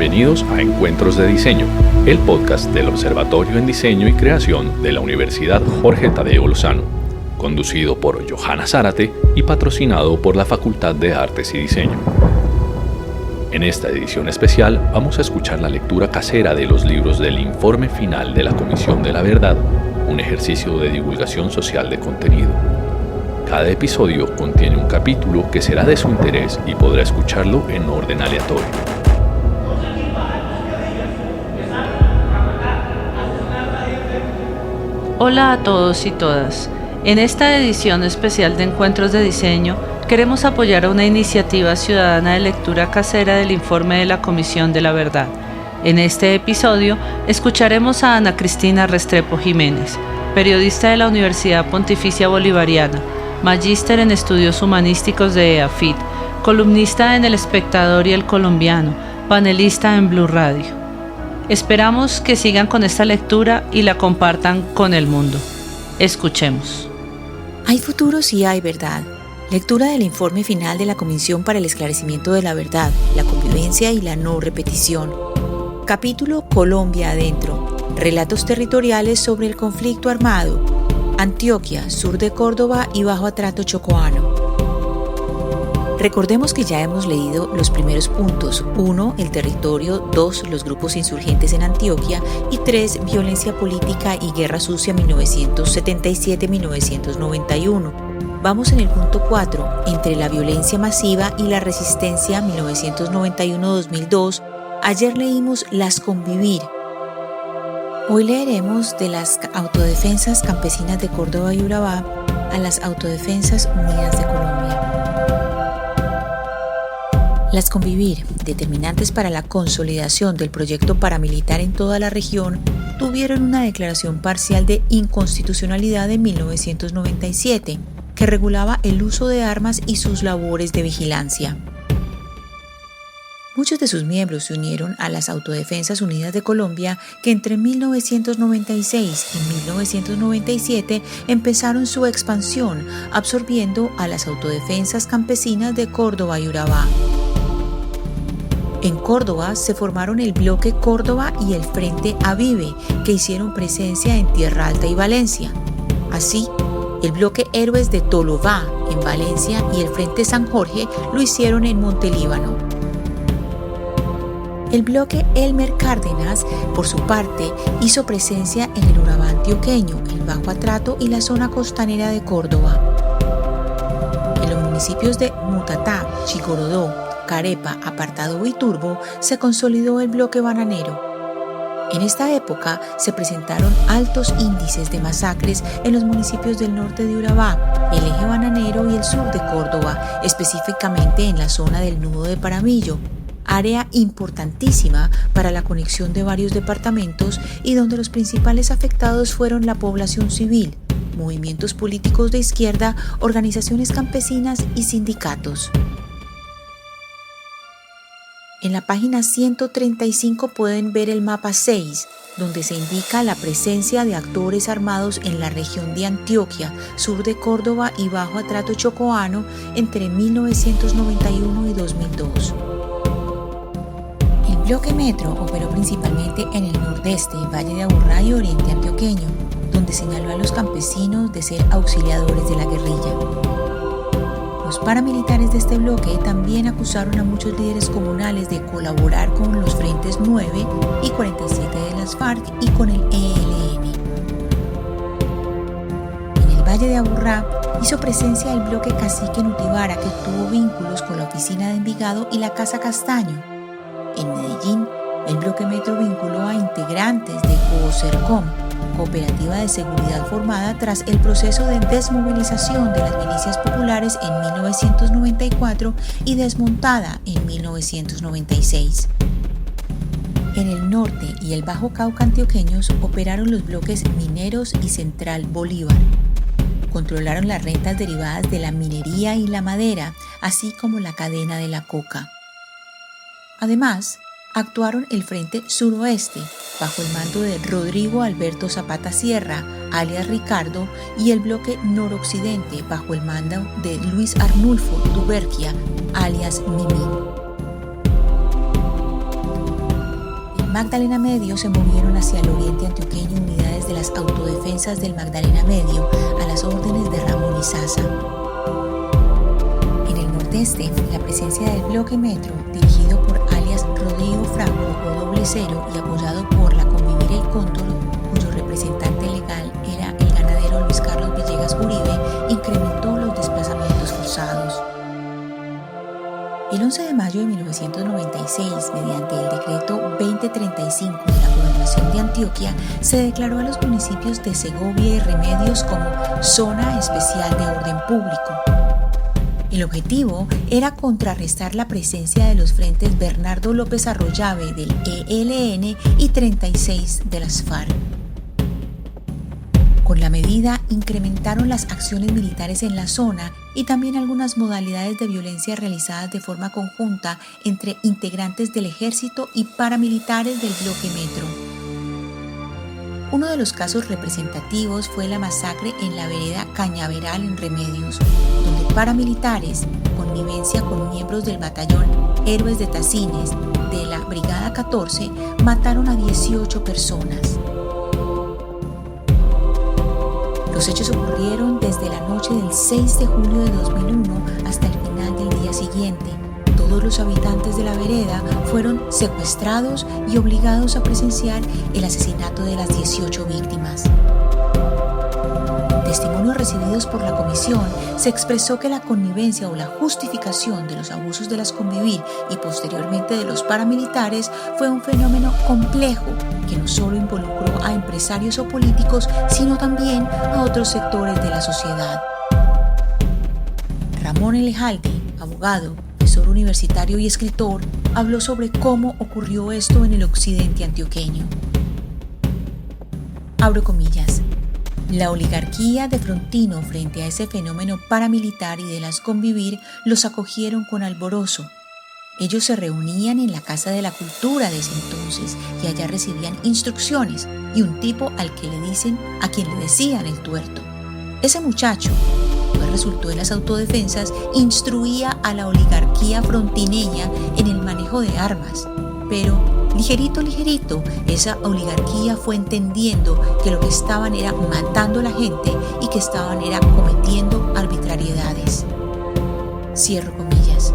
Bienvenidos a Encuentros de Diseño, el podcast del Observatorio en Diseño y Creación de la Universidad Jorge Tadeo Lozano, conducido por Johanna Zárate y patrocinado por la Facultad de Artes y Diseño. En esta edición especial vamos a escuchar la lectura casera de los libros del Informe Final de la Comisión de la Verdad, un ejercicio de divulgación social de contenido. Cada episodio contiene un capítulo que será de su interés y podrá escucharlo en orden aleatorio. Hola a todos y todas. En esta edición especial de Encuentros de Diseño, queremos apoyar a una iniciativa ciudadana de lectura casera del Informe de la Comisión de la Verdad. En este episodio, escucharemos a Ana Cristina Restrepo Jiménez, periodista de la Universidad Pontificia Bolivariana, magíster en estudios humanísticos de EAFIT, columnista en El Espectador y El Colombiano, panelista en Blue Radio. Esperamos que sigan con esta lectura y la compartan con el mundo. Escuchemos. Hay futuros y hay verdad. Lectura del informe final de la Comisión para el Esclarecimiento de la Verdad, la Convivencia y la No Repetición. Capítulo Colombia Adentro. Relatos territoriales sobre el conflicto armado. Antioquia, sur de Córdoba y Bajo Atrato Chocoano. Recordemos que ya hemos leído los primeros puntos. 1. El territorio. 2. Los grupos insurgentes en Antioquia. Y 3. Violencia política y guerra sucia 1977-1991. Vamos en el punto 4. Entre la violencia masiva y la resistencia 1991-2002. Ayer leímos Las Convivir. Hoy leeremos de las autodefensas campesinas de Córdoba y Urabá a las Autodefensas Unidas de Colombia. Las Convivir, determinantes para la consolidación del proyecto paramilitar en toda la región, tuvieron una declaración parcial de inconstitucionalidad en 1997, que regulaba el uso de armas y sus labores de vigilancia. Muchos de sus miembros se unieron a las Autodefensas Unidas de Colombia, que entre 1996 y 1997 empezaron su expansión, absorbiendo a las Autodefensas Campesinas de Córdoba y Urabá. En Córdoba se formaron el Bloque Córdoba y el Frente Avive, que hicieron presencia en Tierra Alta y Valencia. Así, el Bloque Héroes de Tolobá, en Valencia, y el Frente San Jorge lo hicieron en Montelíbano. El bloque Elmer Cárdenas, por su parte, hizo presencia en el Urabá antioqueño, el Bajo Atrato y la zona costanera de Córdoba. En los municipios de Mutatá, Chigorodó, Carepa, Apartadó y Turbo se consolidó el bloque bananero. En esta época se presentaron altos índices de masacres en los municipios del norte de Urabá, el eje bananero y el sur de Córdoba, específicamente en la zona del Nudo de Paramillo, área importantísima para la conexión de varios departamentos y donde los principales afectados fueron la población civil, movimientos políticos de izquierda, organizaciones campesinas y sindicatos. En la página 135 pueden ver el mapa 6, donde se indica la presencia de actores armados en la región de Antioquia, sur de Córdoba y Bajo Atrato Chocoano entre 1991 y 2002. El bloque Metro operó principalmente en el nordeste, Valle de Aburrá y Oriente Antioqueño, donde señaló a los campesinos de ser auxiliadores de la guerrilla. Los paramilitares de este bloque también acusaron a muchos líderes comunales de colaborar con los frentes 9 y 47 de las FARC y con el ELN. En el Valle de Aburrá hizo presencia el bloque Cacique Nutibara, que tuvo vínculos con la oficina de Envigado y la Casa Castaño. En Medellín, el bloque Metro vinculó a integrantes de COSERCOM, cooperativa de seguridad formada tras el proceso de desmovilización de las milicias populares en 1994 y desmontada en 1996. En el norte y el Bajo Cauca antioqueños operaron los bloques Mineros y Central Bolívar. Controlaron las rentas derivadas de la minería y la madera, así como la cadena de la coca. Además, actuaron el Frente Suroeste, bajo el mando de Rodrigo Alberto Zapata Sierra, alias Ricardo, y el bloque Noroccidente, bajo el mando de Luis Arnulfo Duberquia, alias Mimín. Magdalena Medio se movieron hacia el oriente antioqueño unidades de las autodefensas del Magdalena Medio a las órdenes de Ramón Izaza. En el nordeste, la presencia del bloque Metro, dirigido por alias Rodrigo Franco o Cero y apoyado por la Convivir El Cóndor, cuyo representante legal era el ganadero Luis Carlos Villegas Uribe, incrementó los desplazamientos forzados. El 11 de mayo de 1996, mediante el decreto 2035 de la Gobernación de Antioquia, se declaró a los municipios de Segovia y Remedios como Zona Especial de Orden Público. El objetivo era contrarrestar la presencia de los frentes Bernardo López Arroyave del ELN y 36 de las FARC. Con la medida incrementaron las acciones militares en la zona y también algunas modalidades de violencia realizadas de forma conjunta entre integrantes del ejército y paramilitares del bloque Metro. Uno de los casos representativos fue la masacre en la vereda Cañaveral en Remedios, donde paramilitares, connivencia con miembros del batallón Héroes de Tacines de la Brigada 14, mataron a 18 personas. Los hechos ocurrieron desde la noche del 6 de julio de 2001 hasta el final del día siguiente. Todos los habitantes de la vereda fueron secuestrados y obligados a presenciar el asesinato de las 18 víctimas. En testimonios recibidos por la comisión, se expresó que la connivencia o la justificación de los abusos de las Convivir y posteriormente de los paramilitares fue un fenómeno complejo que no solo involucró a empresarios o políticos, sino también a otros sectores de la sociedad. Ramón Elejalde, abogado, profesor universitario y escritor, habló sobre cómo ocurrió esto en el occidente antioqueño. Abro comillas. La oligarquía de Frontino frente a ese fenómeno paramilitar y de las Convivir los acogieron con alborozo. Ellos se reunían en la Casa de la Cultura de ese entonces y allá recibían instrucciones y un tipo al que le dicen, a quien le decían el tuerto. Ese muchacho, pues resultó en las autodefensas, instruía a la oligarquía frontineña en el manejo de armas, pero ligerito, esa oligarquía fue entendiendo que lo que estaban era matando a la gente y que estaban era cometiendo arbitrariedades. Cierro comillas.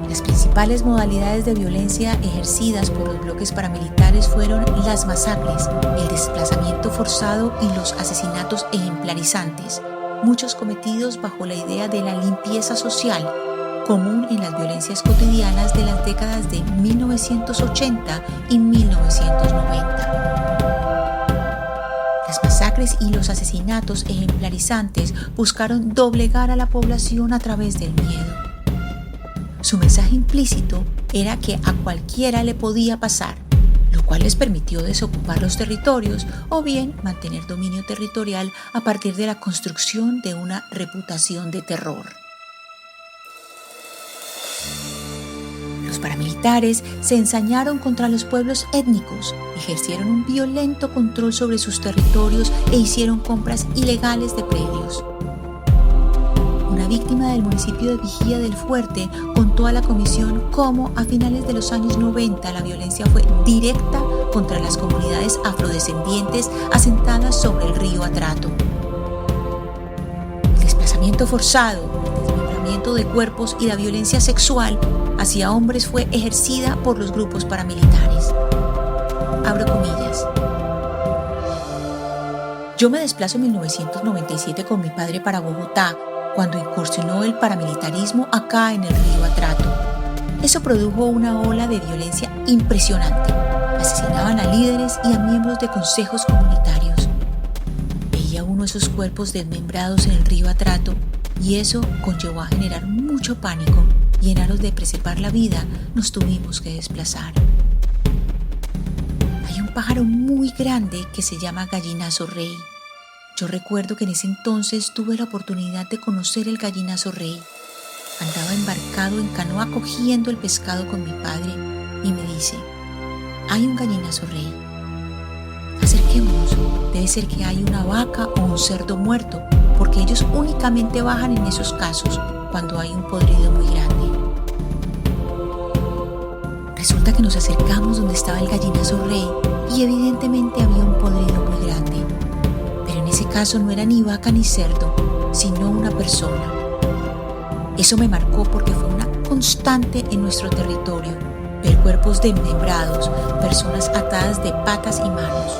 Las principales modalidades de violencia ejercidas por los bloques paramilitares fueron las masacres, el desplazamiento forzado y los asesinatos ejemplarizantes, muchos cometidos bajo la idea de la limpieza social, común en las violencias cotidianas de las décadas de 1980 y 1990. Las masacres y los asesinatos ejemplarizantes buscaron doblegar a la población a través del miedo. Su mensaje implícito era que a cualquiera le podía pasar, lo cual les permitió desocupar los territorios o bien mantener dominio territorial a partir de la construcción de una reputación de terror. Los paramilitares se ensañaron contra los pueblos étnicos, ejercieron un violento control sobre sus territorios e hicieron compras ilegales de predios. Una víctima del municipio de Vigía del Fuerte contó a la comisión cómo a finales de los años 90 la violencia fue directa contra las comunidades afrodescendientes asentadas sobre el río Atrato. El desplazamiento forzado, el desmembramiento de cuerpos y la violencia sexual hacia hombres fue ejercida por los grupos paramilitares. Abro comillas. Yo me desplazo en 1997 con mi padre para Bogotá, cuando incursionó el paramilitarismo acá en el río Atrato. Eso produjo una ola de violencia impresionante. Asesinaban a líderes y a miembros de consejos comunitarios. Veía uno esos cuerpos desmembrados en el río Atrato y eso conllevó a generar mucho pánico y en aras de preservar la vida nos tuvimos que desplazar. Hay un pájaro muy grande que se llama gallinazo rey. Yo recuerdo que en ese entonces tuve la oportunidad de conocer el gallinazo rey. Andaba embarcado en canoa cogiendo el pescado con mi padre y me dice, hay un gallinazo rey. Acerquémonos, debe ser que hay una vaca o un cerdo muerto, porque ellos únicamente bajan en esos casos cuando hay un podrido muy grande. Resulta que nos acercamos donde estaba el gallinazo rey y evidentemente había un podrido muy grande. Pero en ese caso no era ni vaca ni cerdo, sino una persona. Eso me marcó porque fue una constante en nuestro territorio, ver cuerpos desmembrados, personas atadas de patas y manos.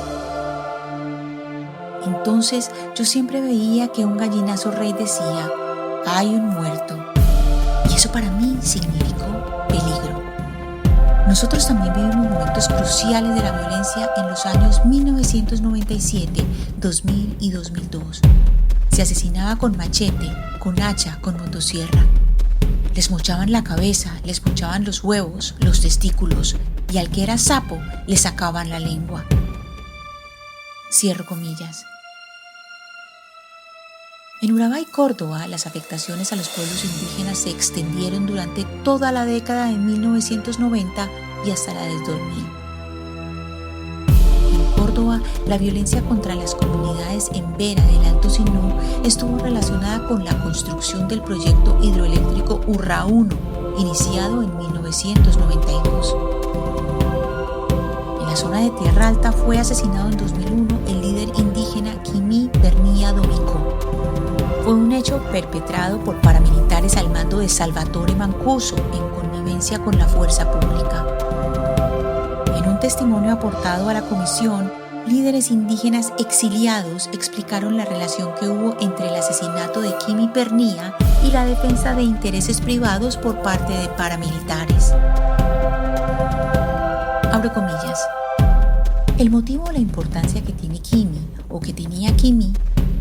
Entonces yo siempre veía que un gallinazo rey decía, hay un muerto. Y eso para mí significó peligro. Nosotros también vivimos momentos cruciales de la violencia en los años 1997, 2000 y 2002. Se asesinaba con machete, con hacha, con motosierra. Les mochaban la cabeza, les mochaban los huevos, los testículos, y al que era sapo le sacaban la lengua. Cierro comillas. En Urabá y Córdoba, las afectaciones a los pueblos indígenas se extendieron durante toda la década de 1990 y hasta la del 2000. En Córdoba, la violencia contra las comunidades en Vera del Alto Sinú estuvo relacionada con la construcción del proyecto hidroeléctrico Urra 1, iniciado en 1992. En la zona de Tierra Alta fue asesinado en 2001 el líder indígena Quimí Bernía Domicó. Fue un hecho perpetrado por paramilitares al mando de Salvatore Mancuso en connivencia con la fuerza pública. En un testimonio aportado a la comisión, líderes indígenas exiliados explicaron la relación que hubo entre el asesinato de Quimí Bernía y la defensa de intereses privados por parte de paramilitares. Abro comillas. El motivo o la importancia que tiene Quimí o que tenía Quimí,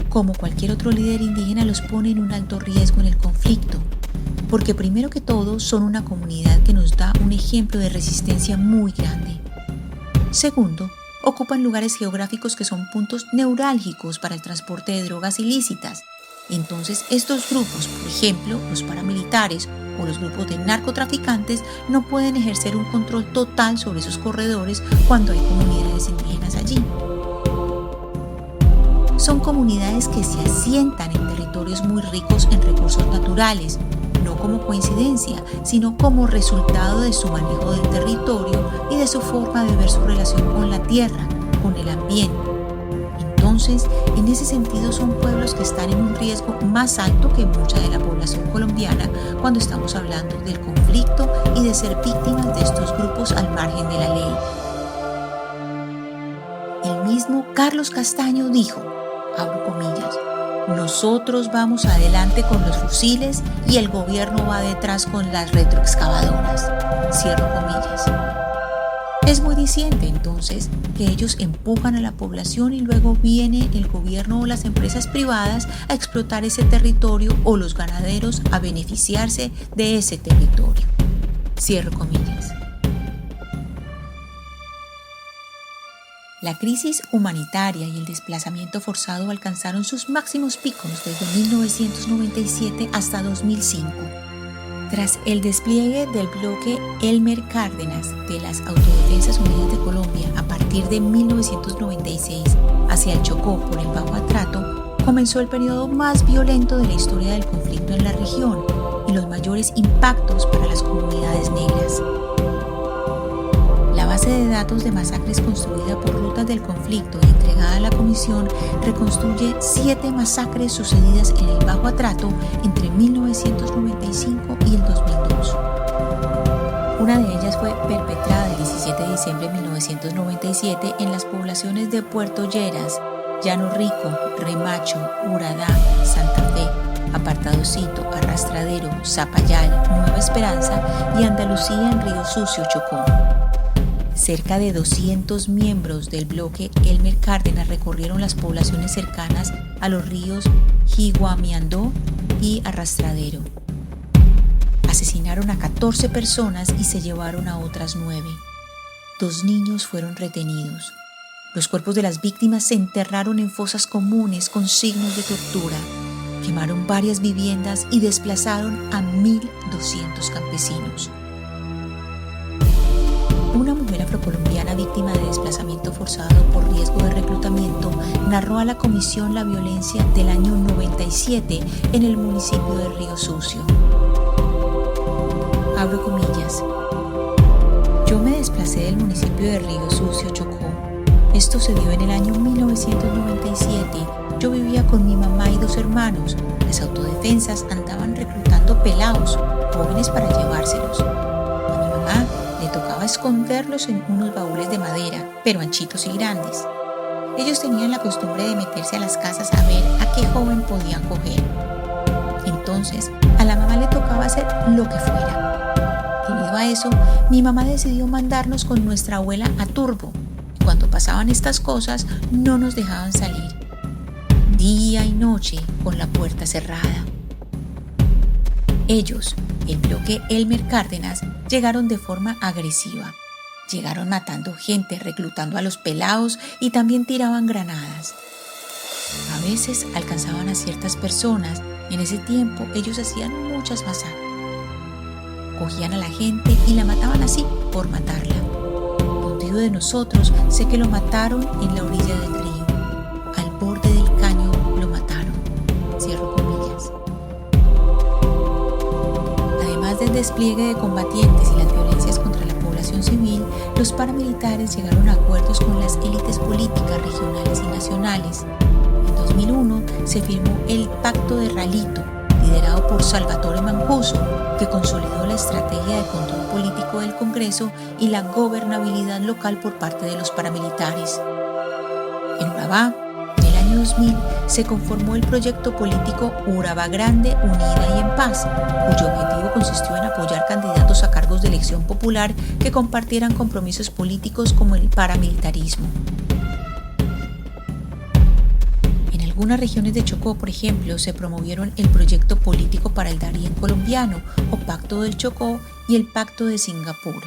como cualquier otro líder indígena, los pone en un alto riesgo en el conflicto, porque primero que todo son una comunidad que nos da un ejemplo de resistencia muy grande. Segundo, ocupan lugares geográficos que son puntos neurálgicos para el transporte de drogas ilícitas. Entonces estos grupos, por ejemplo, los paramilitares o los grupos de narcotraficantes, no pueden ejercer un control total sobre esos corredores cuando hay comunidades indígenas allí. Son comunidades que se asientan en territorios muy ricos en recursos naturales, no como coincidencia, sino como resultado de su manejo del territorio y de su forma de ver su relación con la tierra, con el ambiente. Entonces, en ese sentido son pueblos que están en un riesgo más alto que mucha de la población colombiana cuando estamos hablando del conflicto y de ser víctimas de estos grupos al margen de la ley. El mismo Carlos Castaño dijo, abro comillas, nosotros vamos adelante con los fusiles y el gobierno va detrás con las retroexcavadoras. Cierro comillas. Es muy diciente entonces que ellos empujan a la población y luego viene el gobierno o las empresas privadas a explotar ese territorio o los ganaderos a beneficiarse de ese territorio. Cierro comillas. La crisis humanitaria y el desplazamiento forzado alcanzaron sus máximos picos desde 1997 hasta 2005. Tras el despliegue del bloque Elmer Cárdenas de las Autodefensas Unidas de Colombia a partir de 1996 hacia el Chocó por el Bajo Atrato, comenzó el periodo más violento de la historia del conflicto en la región y los mayores impactos para las comunidades negras. La base de datos de masacres construida por Rutas del Conflicto y entregada a la Comisión reconstruye 7 masacres sucedidas en el Bajo Atrato entre 1995 y el 2002. Una de ellas fue perpetrada el 17 de diciembre de 1997 en las poblaciones de Puerto Lleras, Llano Rico, Remacho, Uradá, Santa Fe, Apartadocito, Arrastradero, Zapayal, Nueva Esperanza y Andalucía en Río Sucio, Chocó. Cerca de 200 miembros del bloque Elmer Cárdenas recorrieron las poblaciones cercanas a los ríos Jiguamiandó y Arrastradero. Asesinaron a 14 personas y se llevaron a otras 9. 2 niños fueron retenidos. Los cuerpos de las víctimas se enterraron en fosas comunes con signos de tortura. Quemaron varias viviendas y desplazaron a 1.200 campesinos. Una mujer afrocolombiana víctima de desplazamiento forzado por riesgo de reclutamiento narró a la comisión la violencia del año 97 en el municipio de Río Sucio. Abro comillas. Yo desplacé del municipio de Río Sucio, Chocó. Esto se dio en el año 1997. Yo vivía con mi mamá y 2 hermanos. Las autodefensas andaban reclutando pelados, jóvenes para llevárselos. A mi mamá le tocaba esconderlos en unos baúles de madera, pero anchitos y grandes. Ellos tenían la costumbre de meterse a las casas a ver a qué joven podían coger. Entonces, a la mamá le tocaba hacer lo que fuera. Debido a eso, mi mamá decidió mandarnos con nuestra abuela a Turbo. Y cuando pasaban estas cosas, no nos dejaban salir. Día y noche con la puerta cerrada. Ellos, el bloque Elmer Cárdenas, llegaron de forma agresiva. Llegaron matando gente, reclutando a los pelados y también tiraban granadas. A veces alcanzaban a ciertas personas. En ese tiempo ellos hacían muchas masacres. Cogían a la gente y la mataban así, por matarla. Un tío de nosotros sé que lo mataron en la orilla del río. Al borde del caño lo mataron. Cierro comillas. Además del despliegue de combatientes y las violencias contra la población civil, los paramilitares llegaron a acuerdos con las élites políticas regionales y nacionales. En 2001 se firmó el Pacto de Ralito, liderado por Salvatore Mancuso, que consolidó la estrategia de control político del Congreso y la gobernabilidad local por parte de los paramilitares. En Urabá, en el año 2000, se conformó el proyecto político Urabá Grande, Unida y en Paz, cuyo objetivo consistió en apoyar candidatos a cargos de elección popular que compartieran compromisos políticos como el paramilitarismo. En algunas regiones de Chocó, por ejemplo, se promovieron el proyecto político para el Darién colombiano o Pacto del Chocó y el Pacto de Singapur.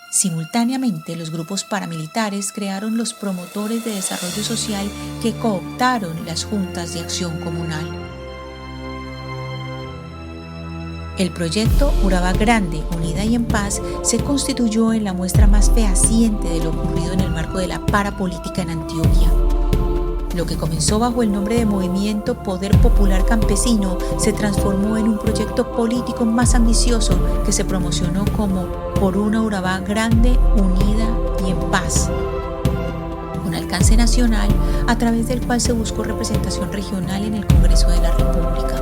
Simultáneamente, los grupos paramilitares crearon los promotores de desarrollo social que cooptaron las juntas de acción comunal. El proyecto Urabá Grande, Unida y en Paz se constituyó en la muestra más fehaciente de lo ocurrido en el marco de la parapolítica en Antioquia. Lo que comenzó bajo el nombre de Movimiento Poder Popular Campesino se transformó en un proyecto político más ambicioso que se promocionó como Por una Urabá Grande, Unida y en Paz, un alcance nacional a través del cual se buscó representación regional en el Congreso de la República.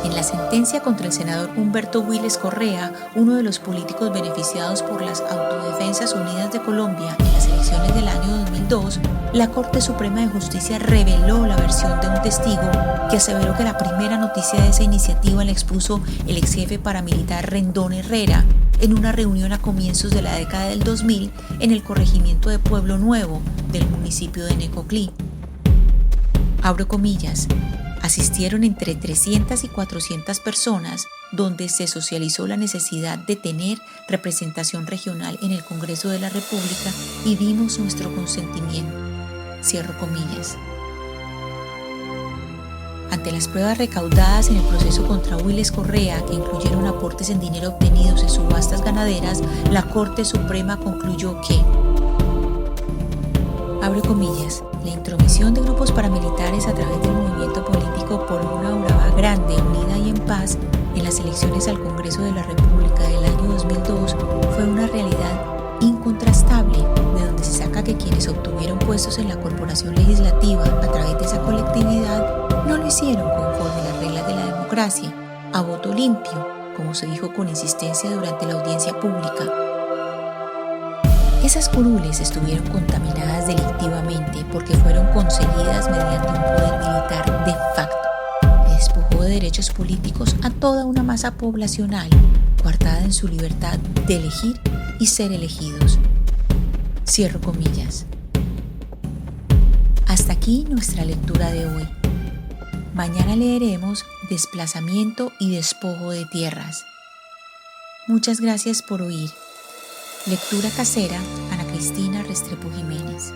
En la sentencia contra el senador Humberto Willes Correa, uno de los políticos beneficiados por las Autodefensas Unidas de Colombia en las elecciones del año 2002, la Corte Suprema de Justicia reveló la versión de un testigo que aseveró que la primera noticia de esa iniciativa la expuso el ex jefe paramilitar Rendón Herrera en una reunión a comienzos de la década del 2000 en el corregimiento de Pueblo Nuevo del municipio de Necoclí. Abro comillas. Asistieron entre 300 y 400 personas, donde se socializó la necesidad de tener representación regional en el Congreso de la República y dimos nuestro consentimiento. Cierro comillas. Ante las pruebas recaudadas en el proceso contra Willes Correa, que incluyeron aportes en dinero obtenidos en subastas ganaderas, la Corte Suprema concluyó que, abro comillas, la intromisión de grupos paramilitares a través del movimiento político Por una Urabá Grande, Unida y en Paz en las elecciones al Congreso de la República del año 2002 fue una realidad incontrastable, de donde se saca que quienes obtuvieron puestos en la corporación legislativa a través de esa colectividad no lo hicieron conforme a las reglas de la democracia, a voto limpio, como se dijo con insistencia durante la audiencia pública. Esas curules estuvieron contaminadas delictivamente porque fueron conseguidas mediante un poder militar de facto, que despojó de derechos políticos a toda una masa poblacional, coartada en su libertad de elegir y ser elegidos. Cierro comillas. Hasta aquí nuestra lectura de hoy. Mañana leeremos Desplazamiento y despojo de tierras. Muchas gracias por oír. Lectura casera, Ana Cristina Restrepo Jiménez.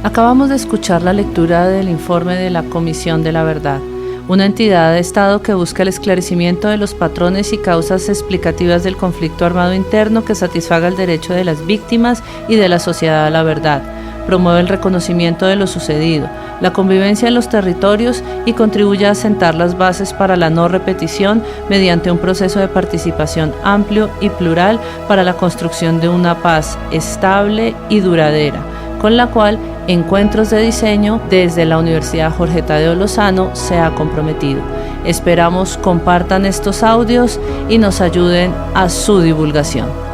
Acabamos de escuchar la lectura del informe de la Comisión de la Verdad, una entidad de Estado que busca el esclarecimiento de los patrones y causas explicativas del conflicto armado interno que satisfaga el derecho de las víctimas y de la sociedad a la verdad, promueve el reconocimiento de lo sucedido, la convivencia en los territorios y contribuye a sentar las bases para la no repetición mediante un proceso de participación amplio y plural para la construcción de una paz estable y duradera, con la cual Encuentros de Diseño desde la Universidad Jorge Tadeo Lozano se ha comprometido. Esperamos compartan estos audios y nos ayuden a su divulgación.